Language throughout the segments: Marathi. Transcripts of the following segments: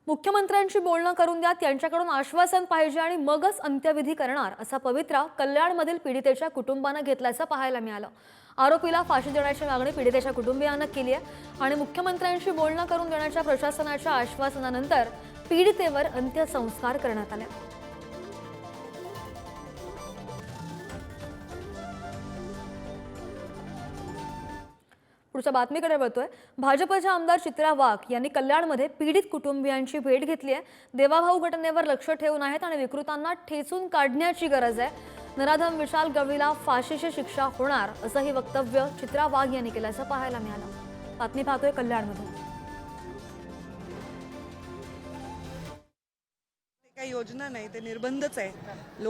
मुख्यमंत्र्यांशी बोलणं करून द्या, त्यांच्याकडून आश्वासन पाहिजे आणि मगच अंत्यविधी करणार असा पवित्रा कल्याणमधील पीडितेच्या कुटुंबानं घेतल्याचं पाहायला मिळालं। आरोपीला फाशी देण्याची मागणी पीडितेच्या कुटुंबियांना केली आहे आणि मुख्यमंत्र्यांशी बोलणं करून देण्याच्या प्रशासनाच्या आश्वासनानंतर पीडितेवर अंत्यसंस्कार करण्यात आले। पुढच्या बातमीकडे वळतोय। भाजपच्या आमदार चित्रा वाघ यांनी कल्याणमध्ये पीडित कुटुंबियांची भेट घेतली आहे। देवाभाऊ घटनेवर लक्ष ठेवून आहेत आणि विकृतांना ठेचून काढण्याची गरज आहे। नराधम विशाल गवळीला फाशीची शिक्षा होणार असंही वक्तव्य चित्रा वाघ यांनी केल्याचं पाहायला मिळालं। बातमी पाहतोय कल्याणमधून। काही योजना नाही, ते निर्बंधच आहे।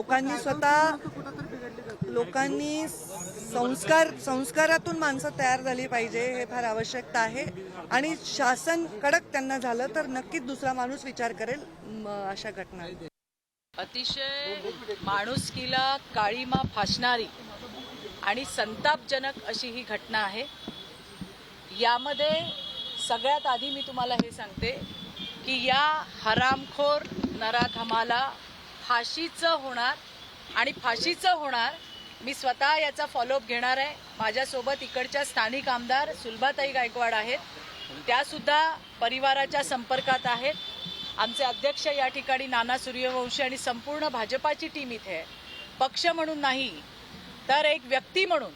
लोकांनी संस्कारातून माणसं तयार झाली पाहिजे, हे फार आवश्यकता आहे। आणि शासन कडक त्यांना झालं तर नक्कीच दुसरा माणूस विचार करेल अशा घटना। अतिशय माणुसकीला काळीमा फासणारी आणि संतापजनक अशी ही घटना आहे। यामध्ये सगळ्यात आधी मी तुम्हाला हे सांगते की या हरामखोर नराधमाला फाशीचं होणार आणि फाशीचं होणार। मी स्वतः याचा फॉलोअप घेणार आहे। माझ्यासोबत इकडच्या स्थानिक आमदार सुलभाताई गायकवाड आहेत, त्या सुद्धा परिवाराच्या संपर्कात आहेत। आमचे अध्यक्ष या ठिकाणी नाना सूर्यवंशी आणि संपूर्ण भाजपाची टीम इथे आहे। पक्ष म्हणून नाही तर एक व्यक्ती म्हणून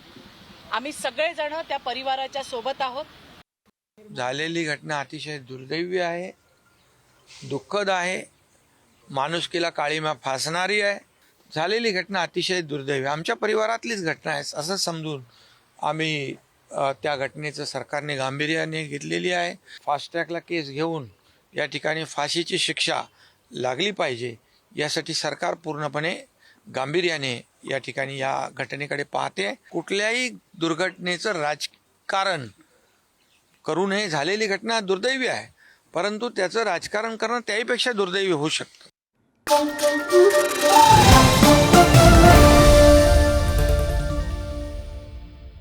आम्ही सगळेजण त्या परिवाराच्या सोबत आहोत। झालेली घटना अतिशय दुर्दैवी आहे, दुःखद आहे, माणुसकीला काळीमा फासणारी आहे। झालेली घटना अतिशय दुर्दैवी आमच्या परिवारातलीच घटना आहे असं समजून आम्ही त्या घटनेचं सरकारने गांभीर्याने घेतलेली आहे। फास्ट ट्रॅकला केस घेऊन या ठिकाणी फाशीची शिक्षा लागली पाहिजे यासाठी सरकार पूर्णपणे गांभीर्याने या ठिकाणी या घटनेकडे पाहते। कुठल्याही दुर्घटनेचं राजकारण करू नये। झालेली घटना दुर्दैवी आहे, परंतु त्याचं राजकारण करणं त्याहीपेक्षा दुर्दैवी होऊ शकतं।